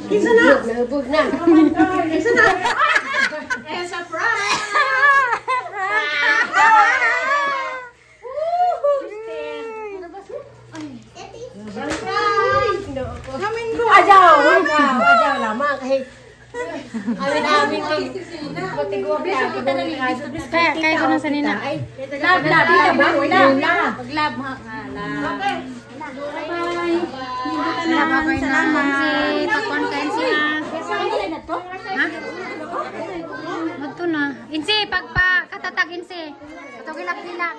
Isa na! Naubog na! Isa na! Eh, surprise! Ajaw lama kahit amin patigwag kaya ko na sa nina. Lab lab ha. Salamat. Takwan kain siya. Ha? Magto na. Insi, pagpa-katatag insi. Ito gilak-gilak.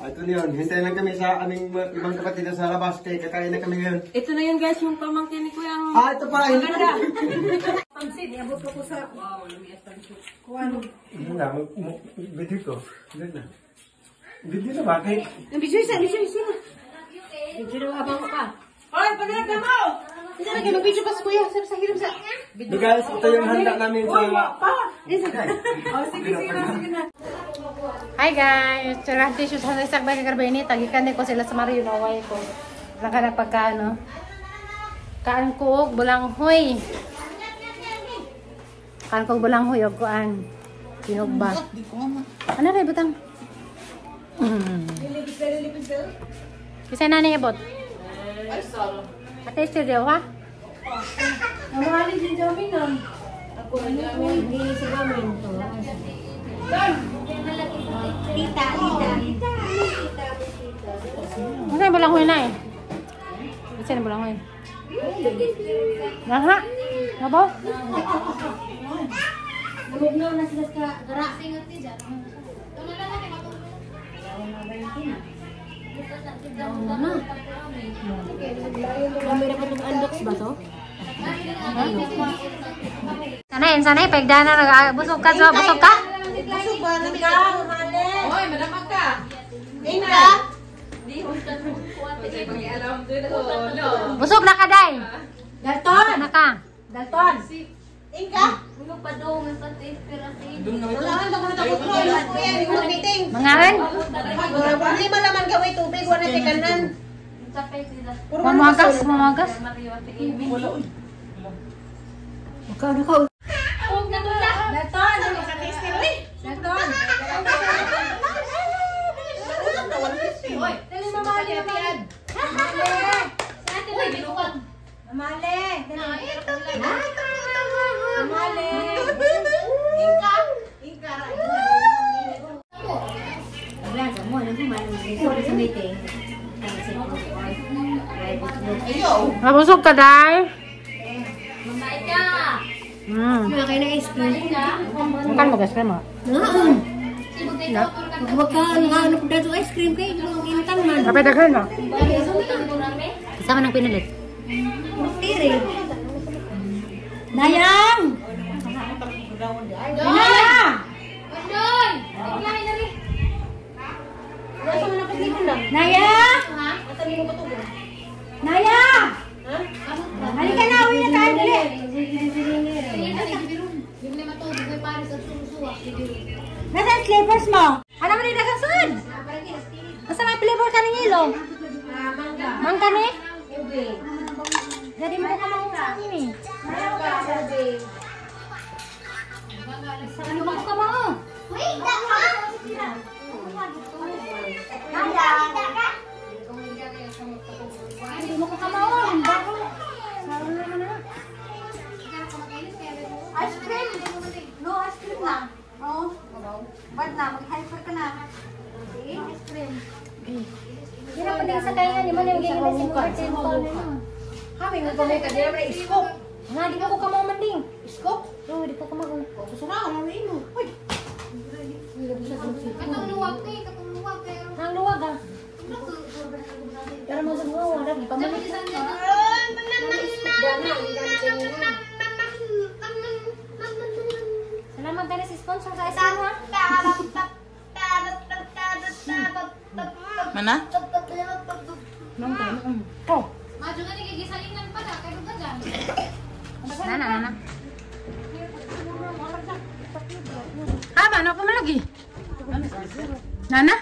Ito na yun. Hintayin lang kami sa aming ibang kapatid sa labas. Kaya kakain na kami ngayon. Ito na yun guys, yung pamangkin ni Kuya. Ito pa. Pansit, iabot ko sa... Wow, lumias pansit. Kuano? Ito na. Video ko. Ito na. Video na bakit? Video isa. Video na abang ko pa. Hoy, paglag na mo! Isa na kayo, video pa sa Kuya. Sa hirap sa... Guys, ito yung handa namin sa... Sige na. Hi guys! Charante siya sa isak bagay karbeni. Tagikan ko sila sa Mario Naway ko. Laka na pagkaano. Kaan ko bulanghoy. Kaan ko bulanghoy o kuan. Pinugba. Ano rin butang? Kisay na niya bot? Ate studio ha? Namahali din jamin nun. Ako na jamin. Hindi si jamin. Tita. Ano yung bulanghoy na eh? Kasi na bulanghoy. Nangha? Nabo? Namugnaw na sila sa gara. Kamera pa itong unbox ba to? Sanay, pagdana busog ka, so busog ka? Busog ba? Hoy, madamag ka. Inka? Busog na ka, day. Dalton! Busog na ka. Dalton! Inka? Mangaran? Lima laman gawin tubig, wala sa kanan. Mamagas. Nakaw. Dalton! Dalton! Hoy, dali mamali yan. Mamali! Mamali! Inka! Busog ka, day. Mamay ka! Kain na ice cream. Makan mo, ice cream mo. Huwag ka, ano po dito ice cream kayo, initan man. Kapay daghan mo. Kasama ng pinalit. Tiri. Nayang! Nayang! Naya! Naya! Halika na, uwi na tayo, dali. Nasaan slippers mo? Ano mo rin nagasun? Nasa may flavor ka ng ilo? Mangka ni? Jadi mo ka mga ini. Ano ba ka mo? Hindi mo ka kamaon. Ice cream? No, ice cream lang. Oo. Bad na, mag-hyper ka na. Ice cream. Hindi na pwede sa kaya ni man yung gigilin si Martin Paul. Habi mo pa may kadira na iskop. Nga, di ko kamaon man ding. Iskop? Oo, di ko kamaon. Gusto na, ano na ino. Uy! Katong luwag eh, katong luwag. Ang luwag ah. Pero mo semua wala di pamalik. Salamat dari si sponsor sa SMA. Mana? Oh. Maju nga gigisalingan pa na kay duga dyan. Nana. Ano pa man lagi? Nana?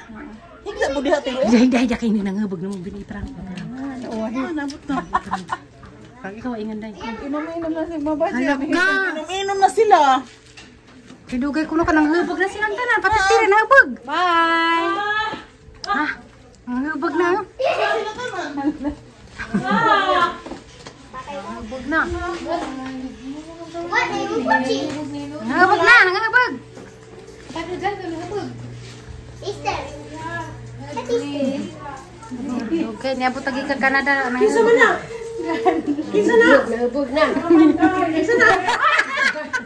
Higla mo diha tayo. Dahil kay hindi nangabog na mo binitrang. Nabot na. Pag ikaw ingan dahil. Inom-inom na si Mabadya. Halak na. Inom na sila. Kidugay ko na ka nanghubog na silang tanan. Pati tira nahubog. Bye! Ha? Nanghubog na. Nanghubog na. Nanghubog na. Nanghubog. Okay, niabot lagi ke Canada. Kisa man na. Kisa na. Nanghubog na. Kisa na.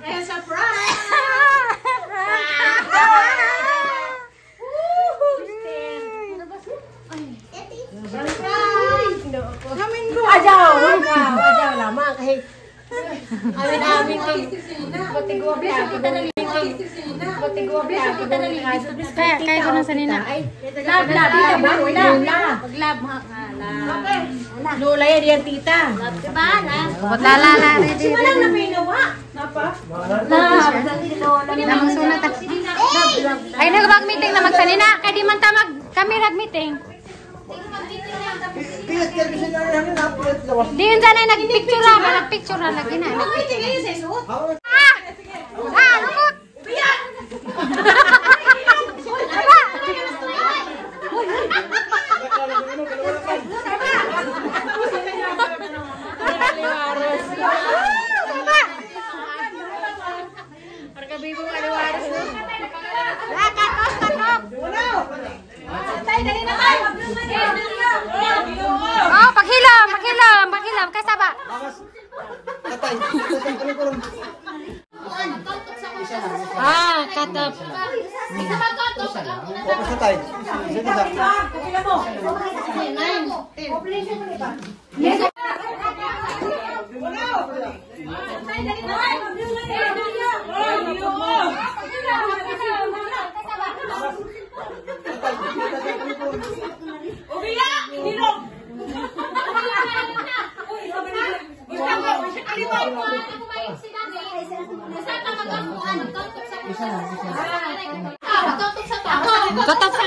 Eh, surprise. Amin ko. Ajaw lama kahit amin batigwa biya kita na batigwa biya kita na kaya ko na sanina lab paglab lola ya diyan tita la ready Walang napinawa. Napa? namang sunat ay nag-meeting na magsanina kay di man ta kami nag-meeting. Di yun sana nagpicture lagi na. Lumot! Oh, paghilam, kay saba. Katap.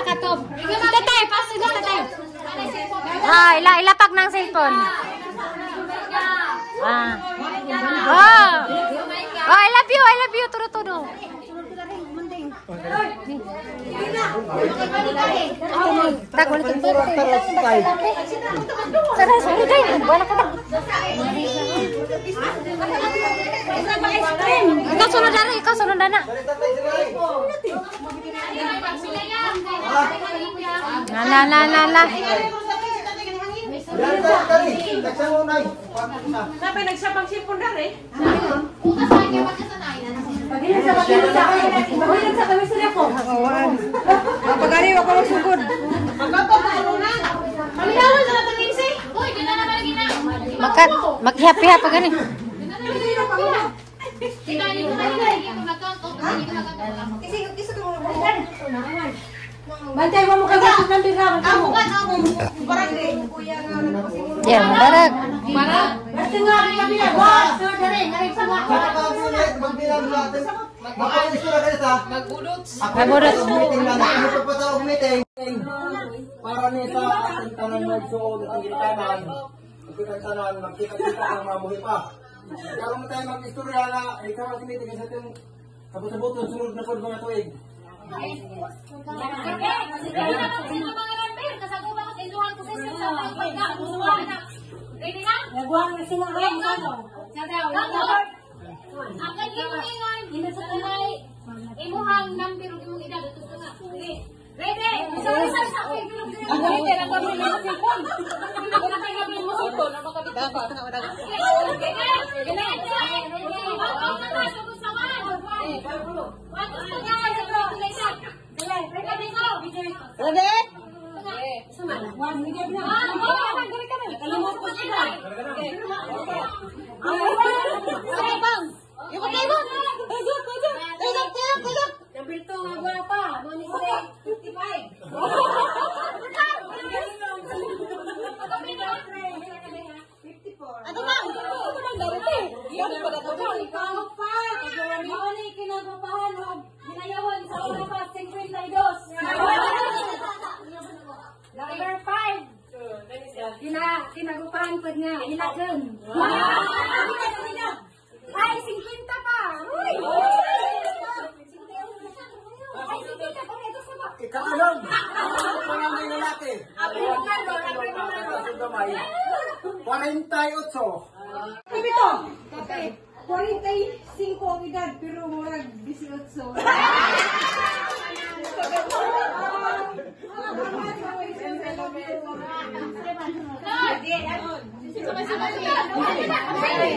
Katop. Tatay, paso na tatay. Ilapag ng cellphone. I love you, turo. Sorry, dai. Wala ka. Ikaw sunod na. La. Napay nagsapang sipon na rin. Pagari ako magsugod. Maghihapi-hap pa gani. Bantay mo kagasot ng bigawan. Ako. Barag din. Ya, barag. Basta nga rin kami na. Boss, dali. Magbudot. Para ni sa ating tanan magsuod ang gitanan. Magkitanan, magkita ang mabuhi pa. Kaya mo tayo mag-istorya na ikaw ang tinitigil sa ating kabut-abot sunod na pod mga tuig. Imuhang number yung edad ito nga. Ready? Ready? Number 5. Kinagupahan ko niya. Hilagan. Ay, 50 pa. Uy! Ay, 50 pa. Ikaanong! Ang mga lalaki. 48. Pipito! 45 ang edad, pero murag 18.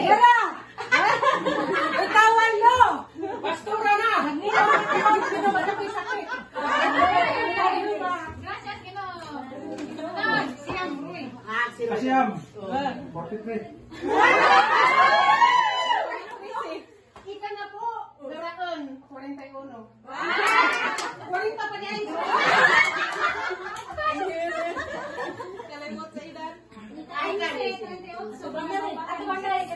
Yara! Itawan mo! Pastura na! Asyam. 43. Ika na po! Daraan, 41. 40 pa niya. Kalimot sa edad. Ay, 38. Sobrang na rin. At wala rin.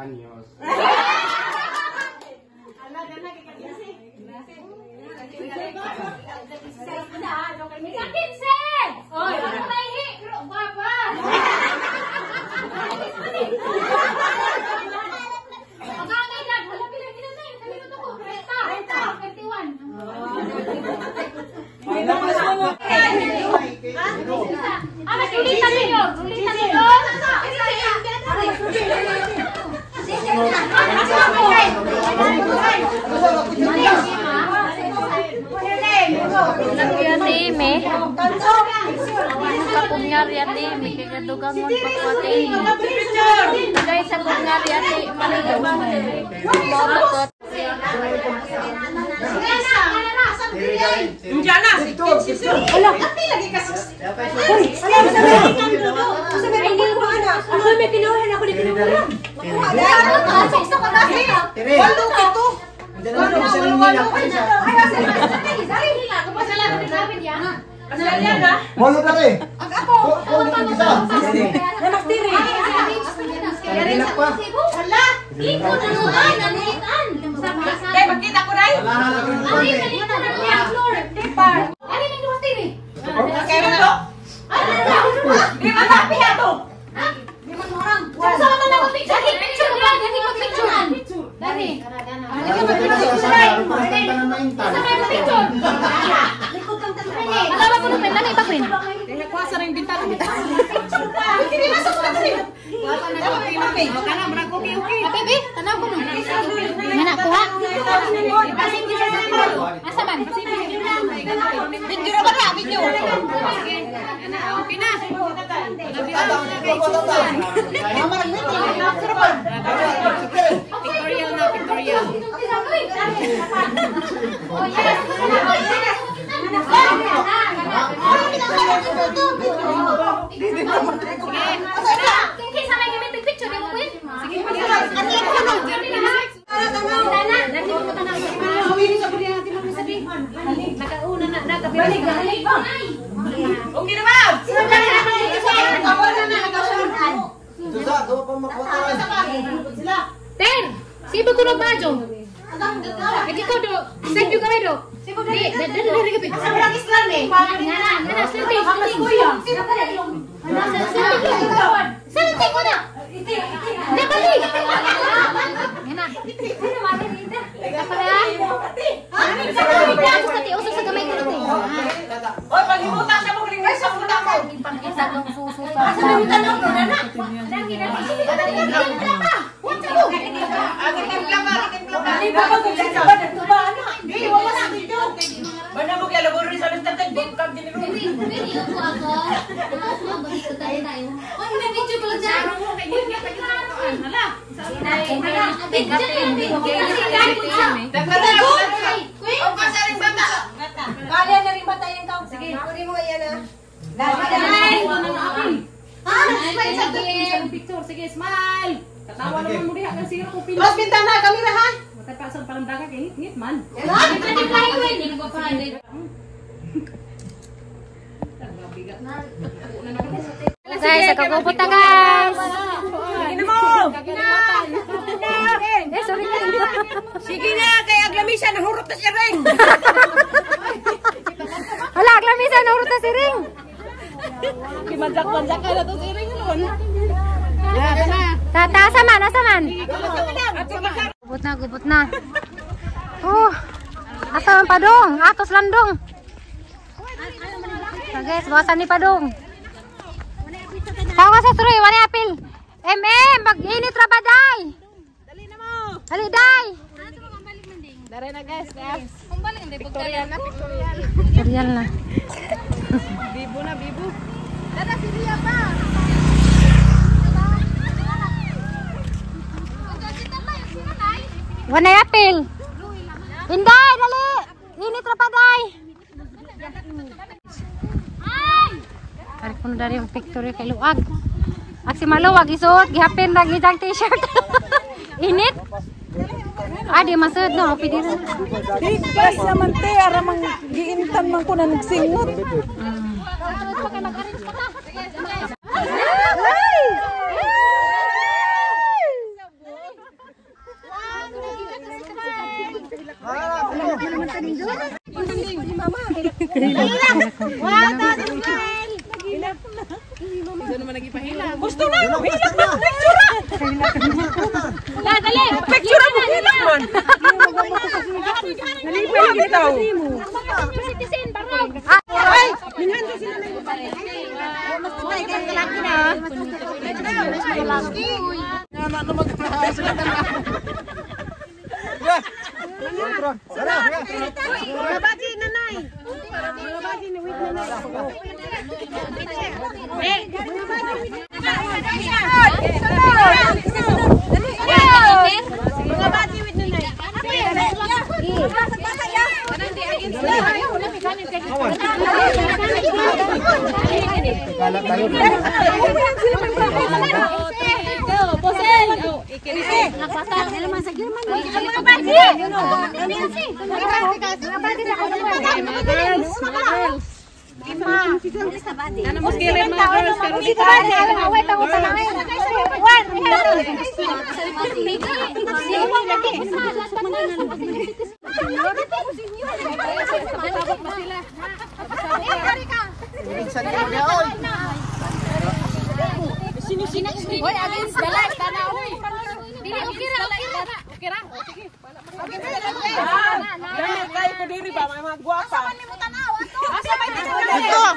Años. Pungyari may kagadugangon pagwating. Guys, sa pungyari malilabang. Diyan na! Alam, ati lagi kasi. Uy! Alam, sabi ko na. Ako may kinuhan ako dito. Walong ito. Molo ka rin. Ako! Namak tiri! Kalinak pa. Hala! Iko na naman! Nanitan! Kaya magkita ko rin! Ay, nanitan na niya! Floor! Tipar! Ano yung duwas tiri? Kaya mo to? Di ba sabi na to? Di man orang! Sama man ako picture! Dati picture! Dati picturean! Dati! Sama yung picture! Alawa ko nung pala iba pin. Kuasa rin bintang. Hindi masuk ko kasi. Baby, tanaw ko nung. Mana kuha? Asa man? Video na ba na? Video. Okay na. Pictorial na, pictorial. Okay na ba? Ato pa makuha. Ten! Sibog ko na ba, Jo? Lagi ko, Do. Save yung kamay, Do. Di, dari kapit. Sa berang Islam eh. Ngana, sunting. Sunting ko na. Hindi, bali. Ngana. Usap sa kamay ko natin. Oy, paghimutan siya mo ring sa muna mo. Isa kang sususa. Asa na mutan mo na na? Di ba pag sa ba dito ba ana? Di wala na dito. Bana mo kaya labor sa lang tatay din kag din ro. Video ko ako. Balik tayo. Oy, may video pala dyan. Hala. Kaya na rin bata yung tao. Sige, kunin mo yan ah. Picture, sige, smile. Katawa naman mo diha kasi ko pila. Mas bintana kami na ha. Matapasang palandaga kay ngit man. Guys, nakagubot na guys. Ina mo. Sorry. Sige na, kay aglamisa nahurot na siya ring. Hala, aglamisa nahurot na si Ring. Kimanjak-manjak ka na to si ring nun. Asa man. Gubot na. Asa ang padong? Atos landong. So guys, bawasan ni padong. Tawa sa suroy, wala apil. Mag-init ra ba, day? Dali na mo. Dali, day. Dara na guys. Victorial na. Bibo na, bibo. Dara si Ria pa. Wanay apil. Inday, dali. Init ra pa, day. Ari kuno dari ang picture kay luag. Ak si maluwag isuot gihapin lang idang t-shirt. Init. Adi masud no, pidi ra. Digas naman te, ara mang giintan man ko na nagsingot. Gusto na, hilak na picture. Dali. Picture mo hilak man. Dali pa lagi daw. Citizen barog. Ay, minhan ko sila na Babati nanay. Babati ni wait nanay. Babati wait nanay. Hoy, against the light, tanaw. Dili, okay ra. Dali kay ko diri ba mga gwapa. Asa may tanaw?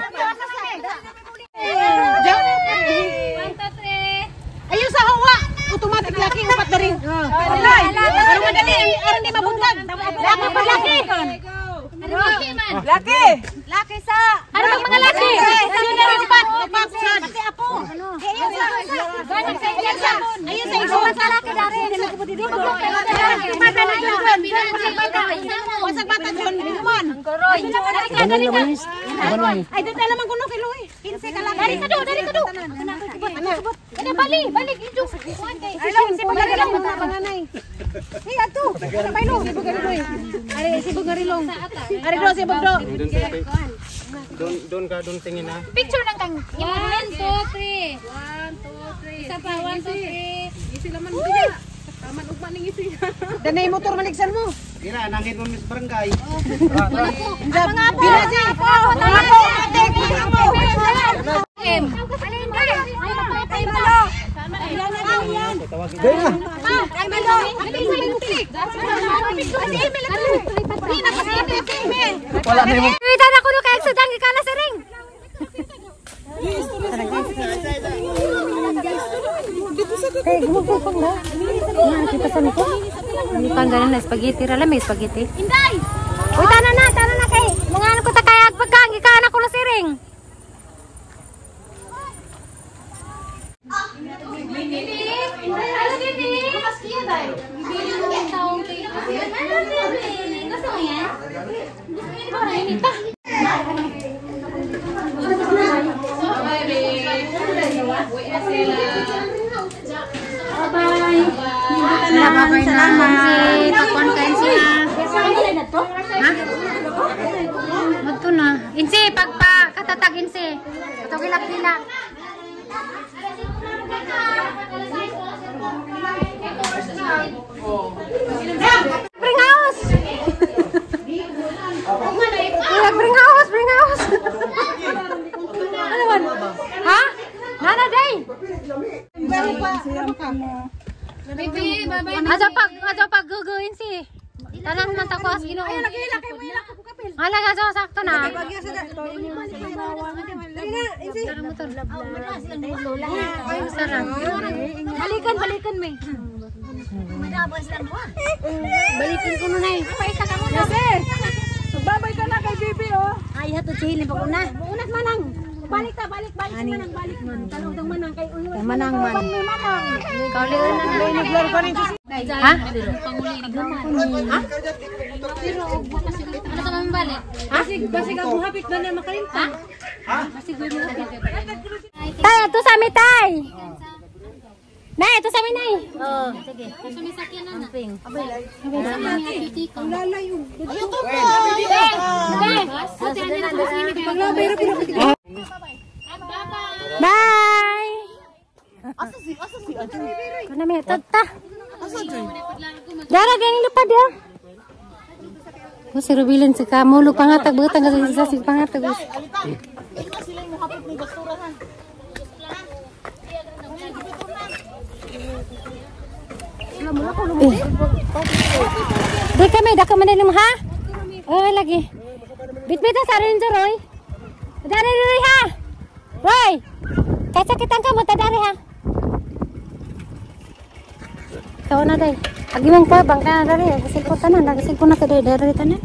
Ayo sa hawa. Automatic laki upat na rin. Pero madali, aron di mabungkag. Laki pa laki. Laki. Laki sa. Ano bang mga laki? Sino na rin upat? Upat sad. Pati apo. Ayun sa ikaw sa laki dari. Wasag bata John Bingman. Ay dito naman kuno kilo eh. 15 ka lang. Dari ka do. Ano balik injo. Si Pagarilong mga panganay. Hey ato. Ano ba ilo? Si Pagarilong. Ari si Pagarilong. Ari do si Pagdo. Doon ka, doon tingin ha. Picture ng kang. 1, 2, 3. 1, 2, 3. Isa pa, 1, 2, 3. Isi laman mo diha. Taman ugma ning isi. Danay motor maligsan mo. Ira, nangin mo mis barangay. Mga po. Wala na yung... Iwitan ako nung ka-exodang ikala si Ring. Gumagupang na. Kita sa nito. Hindi pang ganun na spaghetti. Rala may spaghetti. Inday! Uy, tanan na kay. Mga ano ko takayag pagkang ikala ko na si Ring. Bye-bye na. Pakuan kain sila. Ha? Magto na. Insi, pagpa katatag Insi. Ito kilak-kilak. Bring house! Bring house! Ano man? Ha? Nana day! Baby, bye-bye. Aja pag guguin si. Tanan man ta ko as Ginoo. Ay laki mo ilak ko kapil. Hala ga so sakto na. Balikan me. Balikin ko na. Paisa ka muna. Sir. Magbabay ka na kay Bibi oh. Ay hatod si Hilin pa ko na. Unat manang. Balik si manang balik man. Talong tang manang kay uy. Manang man. Kaulian na na. Naglaro pa rin si Ha? Panguli ni Gama. Ha? Ano ka mamabalik? Basig ako hapit ba na makalimta. Tay, ito sa amin, tay! Nay, ito sa amin, nay! Oo, sige. Ito may sakyan na na. Bye! Kana may tata. Dara gani lupad ya. Oh, si Rubilin si Kamulo pangatag butang kasi sa si pangatag. Di kami dak man ha. Oh lagi. Bit-bit sa rin Roy. Dari Roy ha. Roy. Kaca kitang kamu tadari ha. Kau na day. Agi mong pa bangka na dari. Gasil ko tanan, gasil ko na to dari tanan.